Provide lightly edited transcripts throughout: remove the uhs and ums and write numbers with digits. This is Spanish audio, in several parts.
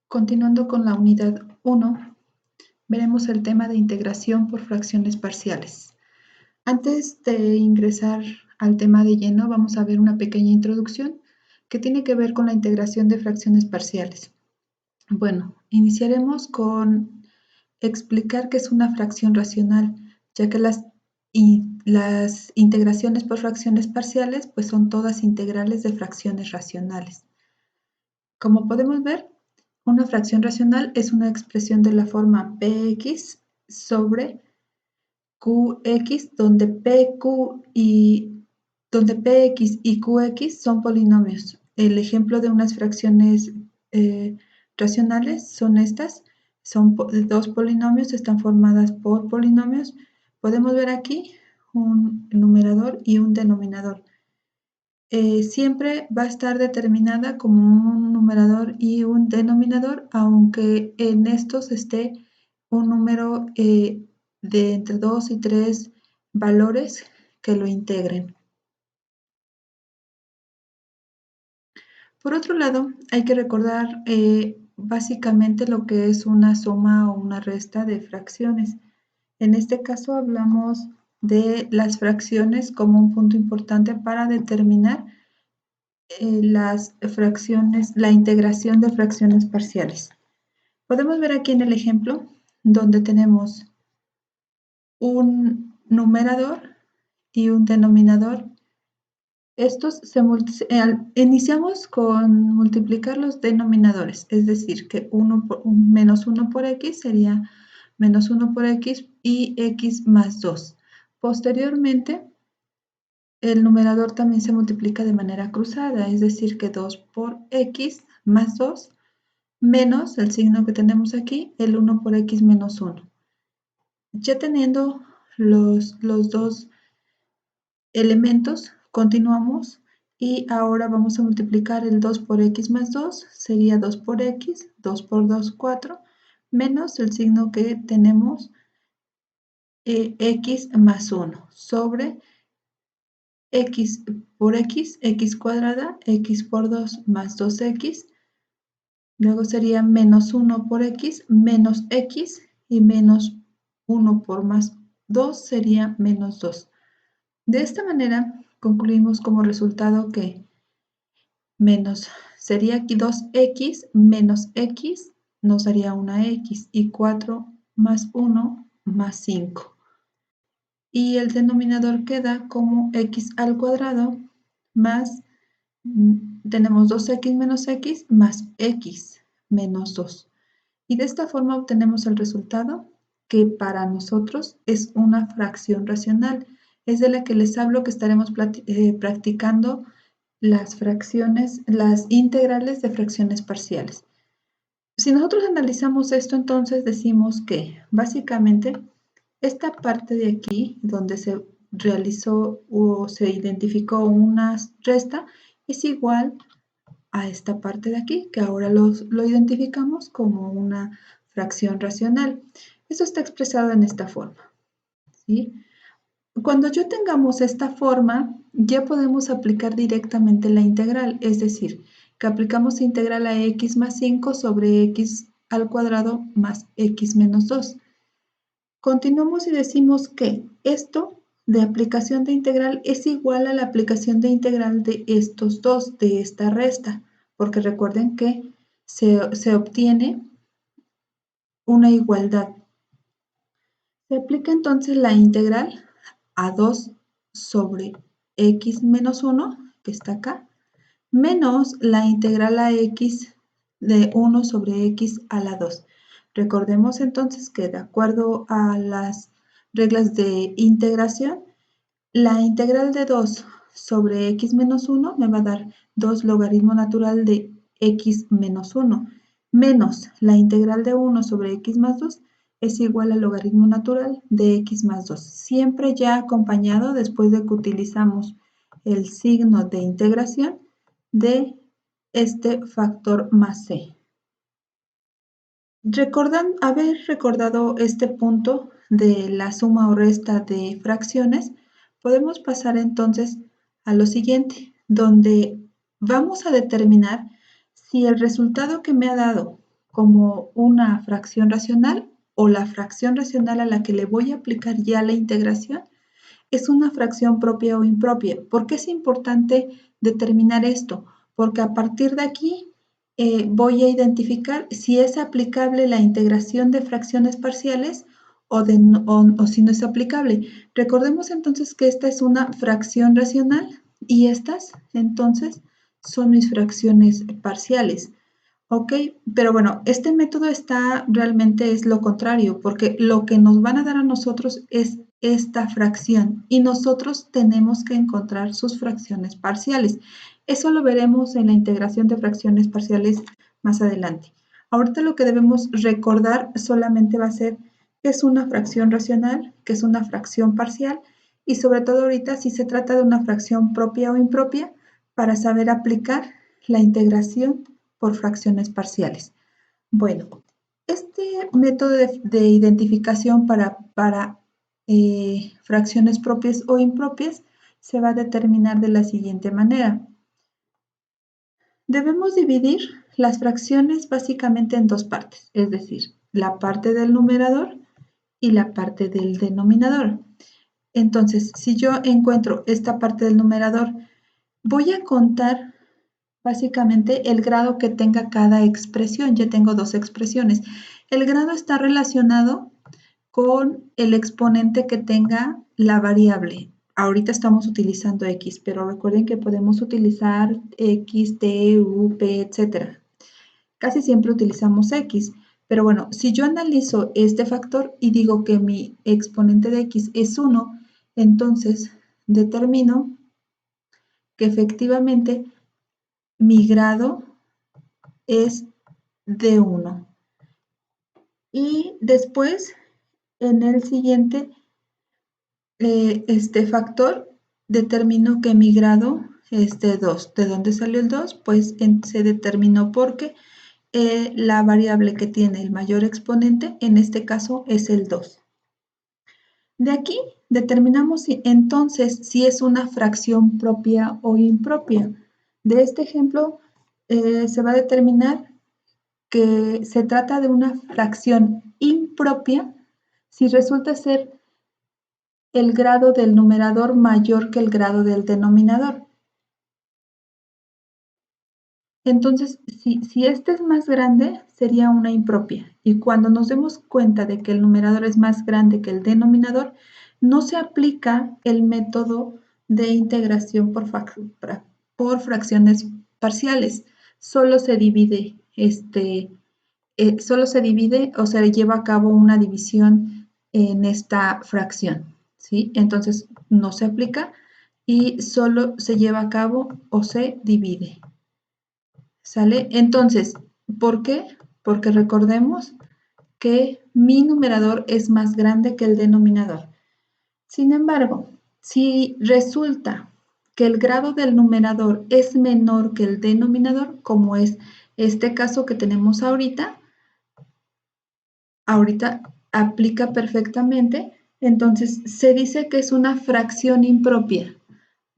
Continuando con la unidad 1, veremos el tema de integración por fracciones parciales. Antes de ingresar al tema de lleno, vamos a ver una pequeña introducción que tiene que ver con la integración de fracciones parciales. Bueno, iniciaremos con explicar qué es una fracción racional, ya que las integraciones por fracciones parciales pues son todas integrales de fracciones racionales. Como podemos ver, una fracción racional es una expresión de la forma px sobre qx, donde px y qx son polinomios. El ejemplo de unas fracciones racionales son estas. Son dos polinomios, están formadas por polinomios. Podemos ver aquí un numerador y un denominador. Siempre va a estar determinada como un numerador y un denominador, aunque en estos esté un número de entre 2 y 3 valores que lo integren. Por otro lado, hay que recordar básicamente lo que es una suma o una resta de fracciones. En este caso hablamos de las fracciones como un punto importante para determinar las fracciones, la integración de fracciones parciales. Podemos ver aquí en el ejemplo donde tenemos un numerador y un denominador. Iniciamos con multiplicar los denominadores, es decir, que menos 1 por x sería menos 1 por x y x más 2. Posteriormente, el numerador también se multiplica de manera cruzada, es decir, que 2 por x más 2 menos el signo que tenemos aquí, el 1 por x menos 1. Ya teniendo los dos elementos, continuamos y ahora vamos a multiplicar el 2 por x más 2, sería 2 por x, 2 por 2, 4, menos el signo que tenemos, x más 1, sobre x por x cuadrada, x por 2 más 2x, luego sería menos 1 por x, menos x, y menos 1 por más 2 sería menos 2. De esta manera, concluimos como resultado que menos sería aquí 2x menos x nos daría una x, y 4 más 1 más 5. Y el denominador queda como x al cuadrado más, tenemos 2x menos x más x menos 2. Y de esta forma obtenemos el resultado que para nosotros es una fracción racional. Es de la que les hablo, que estaremos practicando las fracciones, las integrales de fracciones parciales. Si nosotros analizamos esto, entonces decimos que básicamente esta parte de aquí, donde se realizó o se identificó una resta, es igual a esta parte de aquí, que ahora lo identificamos como una fracción racional. Eso está expresado en esta forma, ¿sí? Cuando ya tengamos esta forma, ya podemos aplicar directamente la integral, es decir, que aplicamos integral a x más 5 sobre x al cuadrado más x menos 2. Continuamos y decimos que esto de aplicación de integral es igual a la aplicación de integral de estos dos, de esta resta, porque recuerden que se obtiene una igualdad. Se aplica entonces la integral a 2 sobre x menos 1, que está acá, menos la integral a x de 1 sobre x a la 2. Recordemos entonces que de acuerdo a las reglas de integración, la integral de 2 sobre x menos 1 me va a dar 2 logaritmo natural de x menos 1, menos la integral de 1 sobre x más 2 es igual al logaritmo natural de x más 2. Siempre ya acompañado, después de que utilizamos el signo de integración, de este factor más c. Haber recordado este punto de la suma o resta de fracciones, podemos pasar entonces a lo siguiente, donde vamos a determinar si el resultado que me ha dado como una fracción racional o la fracción racional a la que le voy a aplicar ya la integración es una fracción propia o impropia. ¿Por qué es importante determinar esto? Porque a partir de aquí voy a identificar si es aplicable la integración de fracciones parciales o si no es aplicable. Recordemos entonces que esta es una fracción racional y estas entonces son mis fracciones parciales. Ok, pero bueno, este método realmente es lo contrario, porque lo que nos van a dar a nosotros es esta fracción y nosotros tenemos que encontrar sus fracciones parciales. Eso lo veremos en la integración de fracciones parciales más adelante. Ahorita lo que debemos recordar solamente va a ser qué es una fracción racional, qué es una fracción parcial y sobre todo ahorita si se trata de una fracción propia o impropia para saber aplicar la integración por fracciones parciales. Bueno, este método de identificación para fracciones propias o impropias se va a determinar de la siguiente manera. Debemos dividir las fracciones básicamente en dos partes, es decir, la parte del numerador y la parte del denominador. Entonces, si yo encuentro esta parte del numerador, voy a contar básicamente el grado que tenga cada expresión. Ya tengo dos expresiones. El grado está relacionado con el exponente que tenga la variable. Ahorita estamos utilizando x, pero recuerden que podemos utilizar x, t, u, p, etc. Casi siempre utilizamos x, pero bueno, si yo analizo este factor y digo que mi exponente de x es 1, entonces determino que efectivamente mi grado es de 1. Y después, en el siguiente factor, determino que mi grado es de 2. ¿De dónde salió el 2? Pues se determinó porque la variable que tiene el mayor exponente, en este caso, es el 2. De aquí determinamos entonces si es una fracción propia o impropia. De este ejemplo se va a determinar que se trata de una fracción impropia si resulta ser el grado del numerador mayor que el grado del denominador. Entonces, si este es más grande, sería una impropia. Y cuando nos demos cuenta de que el numerador es más grande que el denominador, no se aplica el método de integración por fracciones parciales. Solo se divide o se lleva a cabo una división en esta fracción, ¿sí? Entonces no se aplica y solo se lleva a cabo o se divide, ¿sale? Entonces, ¿por qué? Porque recordemos que mi numerador es más grande que el denominador. Sin embargo, si resulta que el grado del numerador es menor que el denominador, como es este caso que tenemos ahorita aplica perfectamente, entonces se dice que es una fracción impropia,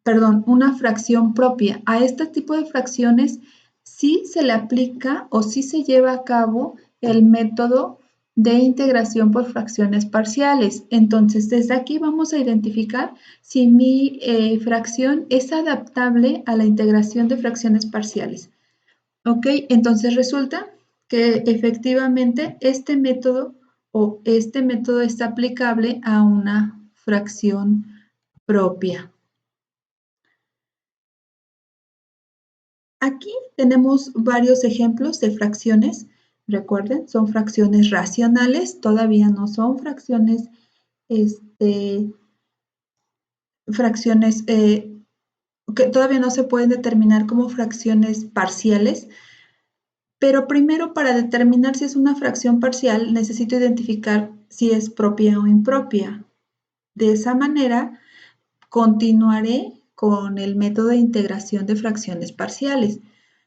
perdón, una fracción propia. A este tipo de fracciones sí se le aplica o sí se lleva a cabo el método de integración por fracciones parciales. Entonces, desde aquí vamos a identificar si mi fracción es adaptable a la integración de fracciones parciales. ¿Ok? Entonces resulta que efectivamente este método está aplicable a una fracción propia. Aquí tenemos varios ejemplos de fracciones. Recuerden, son fracciones racionales, todavía no son fracciones, que todavía no se pueden determinar como fracciones parciales. Pero primero, para determinar si es una fracción parcial, necesito identificar si es propia o impropia. De esa manera, continuaré con el método de integración de fracciones parciales.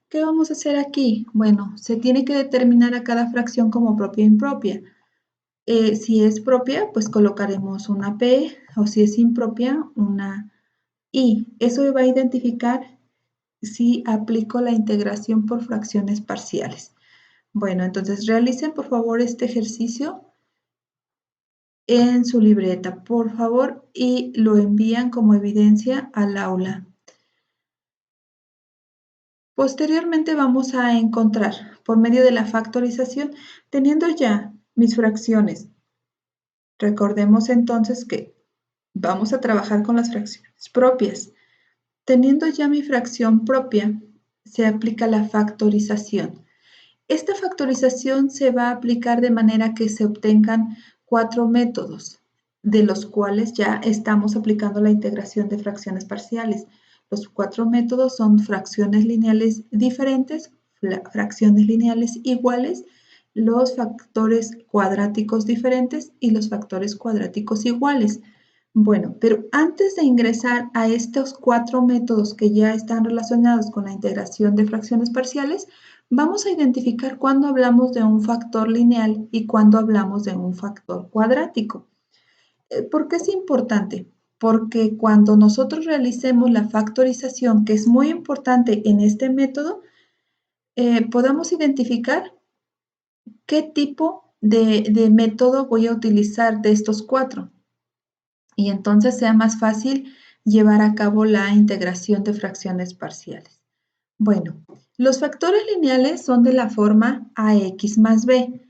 ¿Qué vamos a hacer aquí? Bueno, se tiene que determinar a cada fracción como propia o impropia. Si es propia, pues colocaremos una P, o si es impropia, una I. Eso va a identificar si aplico la integración por fracciones parciales. Bueno, entonces realicen por favor este ejercicio en su libreta, por favor, y lo envían como evidencia al aula. Posteriormente vamos a encontrar, por medio de la factorización, teniendo ya mis fracciones. Recordemos entonces que vamos a trabajar con las fracciones propias. Teniendo ya mi fracción propia, se aplica la factorización. Esta factorización se va a aplicar de manera que se obtengan 4 métodos, de los cuales ya estamos aplicando la integración de fracciones parciales. Los 4 métodos son fracciones lineales diferentes, fracciones lineales iguales, los factores cuadráticos diferentes y los factores cuadráticos iguales. Bueno, pero antes de ingresar a estos 4 métodos que ya están relacionados con la integración de fracciones parciales, vamos a identificar cuándo hablamos de un factor lineal y cuándo hablamos de un factor cuadrático. ¿Por qué es importante? Porque cuando nosotros realicemos la factorización, que es muy importante en este método, podamos identificar qué tipo de método voy a utilizar de estos 4. Y entonces sea más fácil llevar a cabo la integración de fracciones parciales. Bueno, los factores lineales son de la forma ax más b.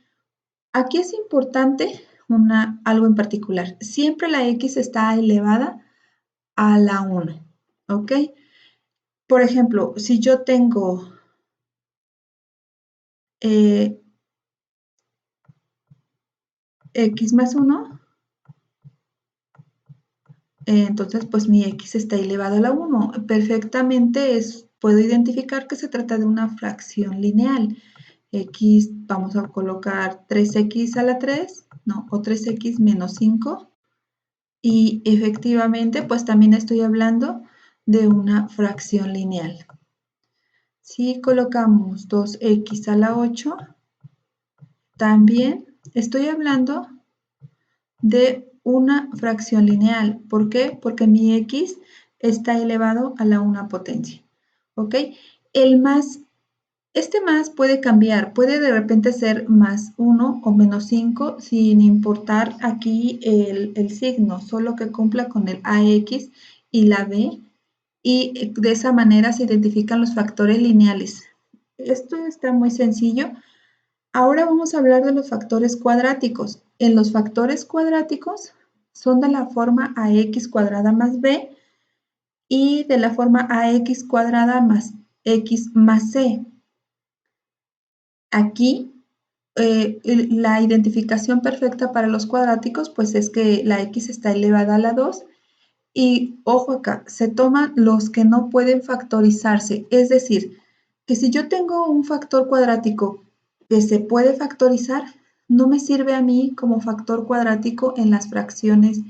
Aquí es importante algo en particular. Siempre la x está elevada a la 1, ¿ok? Por ejemplo, si yo tengo x más 1, entonces pues mi x está elevado a la 1. Perfectamente puedo identificar que se trata de una fracción lineal. X, vamos a colocar 3x a la 3, ¿no? O 3x menos 5. Y efectivamente, pues también estoy hablando de una fracción lineal. Si colocamos 2x a la 8, también estoy hablando de una fracción lineal. ¿Por qué? Porque mi x está elevado a la 1 potencia. ¿Ok? Este más puede cambiar, puede de repente ser más 1 o menos 5 sin importar aquí el signo, solo que cumpla con el AX y la B, y de esa manera se identifican los factores lineales. Esto está muy sencillo. Ahora vamos a hablar de los factores cuadráticos. En los factores cuadráticos son de la forma ax cuadrada más b y de la forma ax cuadrada más x más c. Aquí la identificación perfecta para los cuadráticos pues es que la x está elevada a la 2 y ojo acá, se toman los que no pueden factorizarse, es decir, que si yo tengo un factor cuadrático que se puede factorizar, no me sirve a mí como factor cuadrático en las fracciones,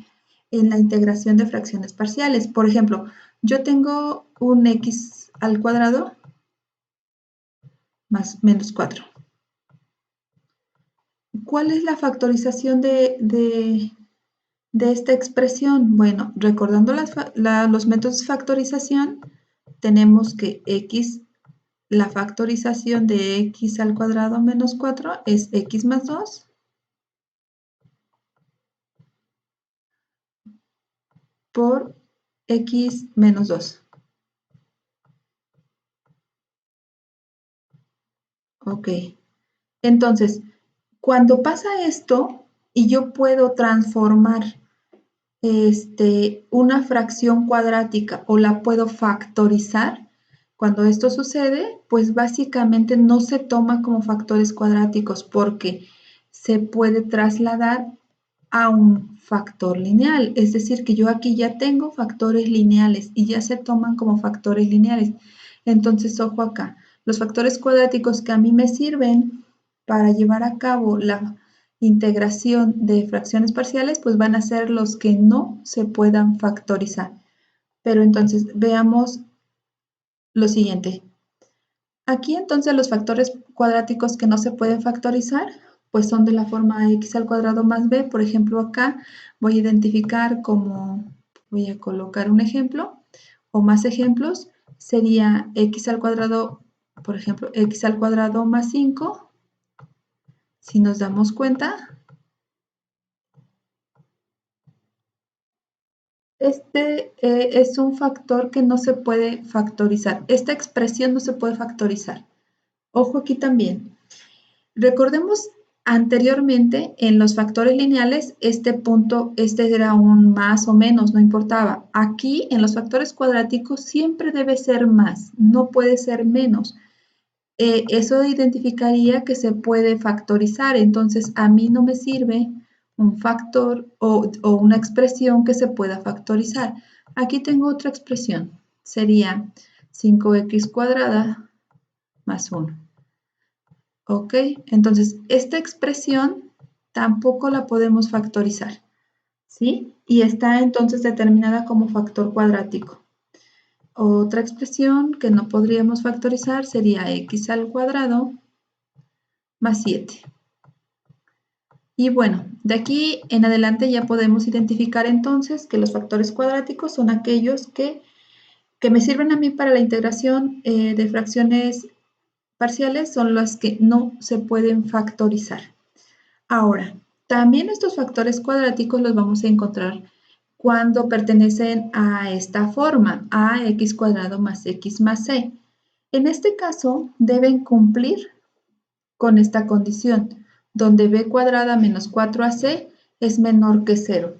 en la integración de fracciones parciales. Por ejemplo, yo tengo un x al cuadrado más menos 4. ¿Cuál es la factorización de esta expresión? Bueno, recordando los métodos de factorización, tenemos que x, la factorización de x al cuadrado menos 4 es x más 2 por x menos 2. Ok. Entonces, cuando pasa esto y yo puedo transformar una fracción cuadrática o la puedo factorizar, cuando esto sucede, pues básicamente no se toma como factores cuadráticos porque se puede trasladar a un factor lineal. Es decir, que yo aquí ya tengo factores lineales y ya se toman como factores lineales. Entonces, ojo acá, los factores cuadráticos que a mí me sirven para llevar a cabo la integración de fracciones parciales, pues van a ser los que no se puedan factorizar. Pero entonces veamos lo siguiente. Aquí entonces los factores cuadráticos que no se pueden factorizar, pues son de la forma x al cuadrado más b. Por ejemplo, acá voy a identificar como, voy a colocar un ejemplo o más ejemplos, sería x al cuadrado, por ejemplo, x al cuadrado más 5 Si nos damos cuenta, este es un factor que no se puede factorizar. Esta expresión no se puede factorizar. Ojo aquí también. Recordemos anteriormente en los factores lineales, este punto, este era un más o menos, no importaba. Aquí en los factores cuadráticos siempre debe ser más, no puede ser menos. Eso identificaría que se puede factorizar, entonces a mí no me sirve un factor o una expresión que se pueda factorizar. Aquí tengo otra expresión, sería 5x cuadrada más 1. ¿Ok? Entonces, esta expresión tampoco la podemos factorizar, ¿sí? Y está entonces determinada como factor cuadrático. Otra expresión que no podríamos factorizar sería x al cuadrado más 7. Y bueno, de aquí en adelante ya podemos identificar entonces que los factores cuadráticos son aquellos que me sirven a mí para la integración de fracciones parciales, son las que no se pueden factorizar. Ahora, también estos factores cuadráticos los vamos a encontrar cuando pertenecen a esta forma, ax cuadrado más x más c. En este caso, deben cumplir con esta condición, donde b cuadrada menos 4ac es menor que 0.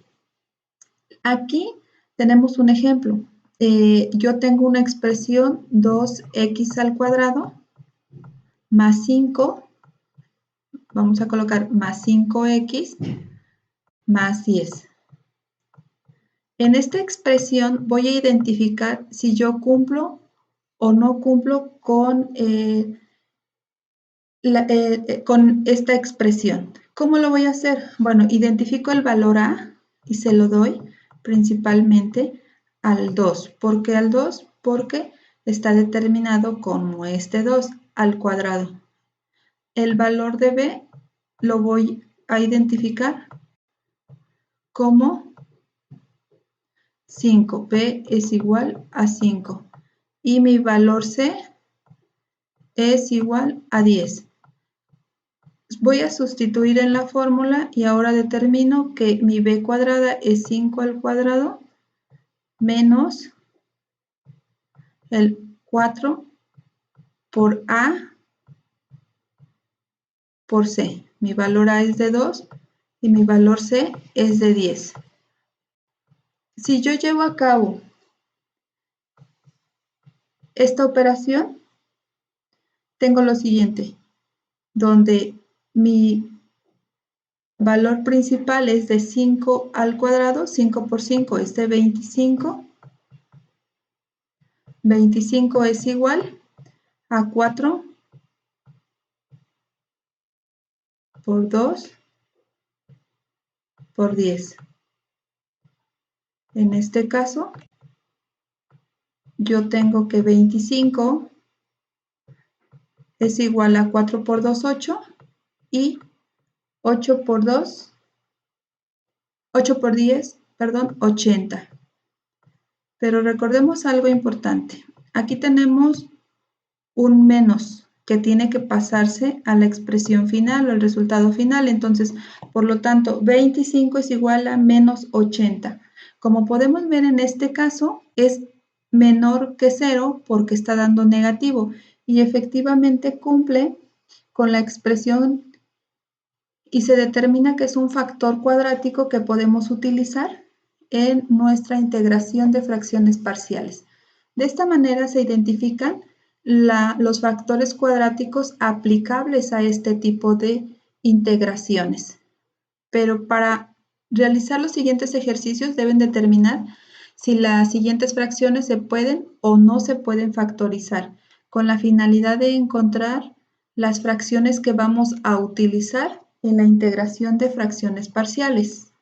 Aquí tenemos un ejemplo. Yo tengo una expresión 2x al cuadrado más 5, vamos a colocar más 5x más 10. En esta expresión voy a identificar si yo cumplo o no cumplo con, con esta expresión. ¿Cómo lo voy a hacer? Bueno, identifico el valor a y se lo doy principalmente al 2. ¿Por qué al 2? Porque está determinado como este 2 al cuadrado. El valor de b lo voy a identificar como 5, b es igual a 5 y mi valor c es igual a 10. Voy a sustituir en la fórmula y ahora determino que mi b cuadrada es 5 al cuadrado menos el 4 por a por c. Mi valor a es de 2 y mi valor c es de 10. Si yo llevo a cabo esta operación, tengo lo siguiente, donde mi valor principal es de 5 al cuadrado, 5 por 5 es de 25. 25 es igual a 4 por 2 por 10. En este caso, yo tengo que 25 es igual a 4 por 2, 8, y 8 por 2, 8 por 10, perdón, 80. Pero recordemos algo importante. Aquí tenemos un menos que tiene que pasarse a la expresión final o el resultado final. Entonces, por lo tanto, 25 es igual a menos 80. Como podemos ver en este caso, es menor que 0 porque está dando negativo y efectivamente cumple con la expresión y se determina que es un factor cuadrático que podemos utilizar en nuestra integración de fracciones parciales. De esta manera se identifican los factores cuadráticos aplicables a este tipo de integraciones. Pero para realizar los siguientes ejercicios deben determinar si las siguientes fracciones se pueden o no se pueden factorizar, con la finalidad de encontrar las fracciones que vamos a utilizar en la integración de fracciones parciales.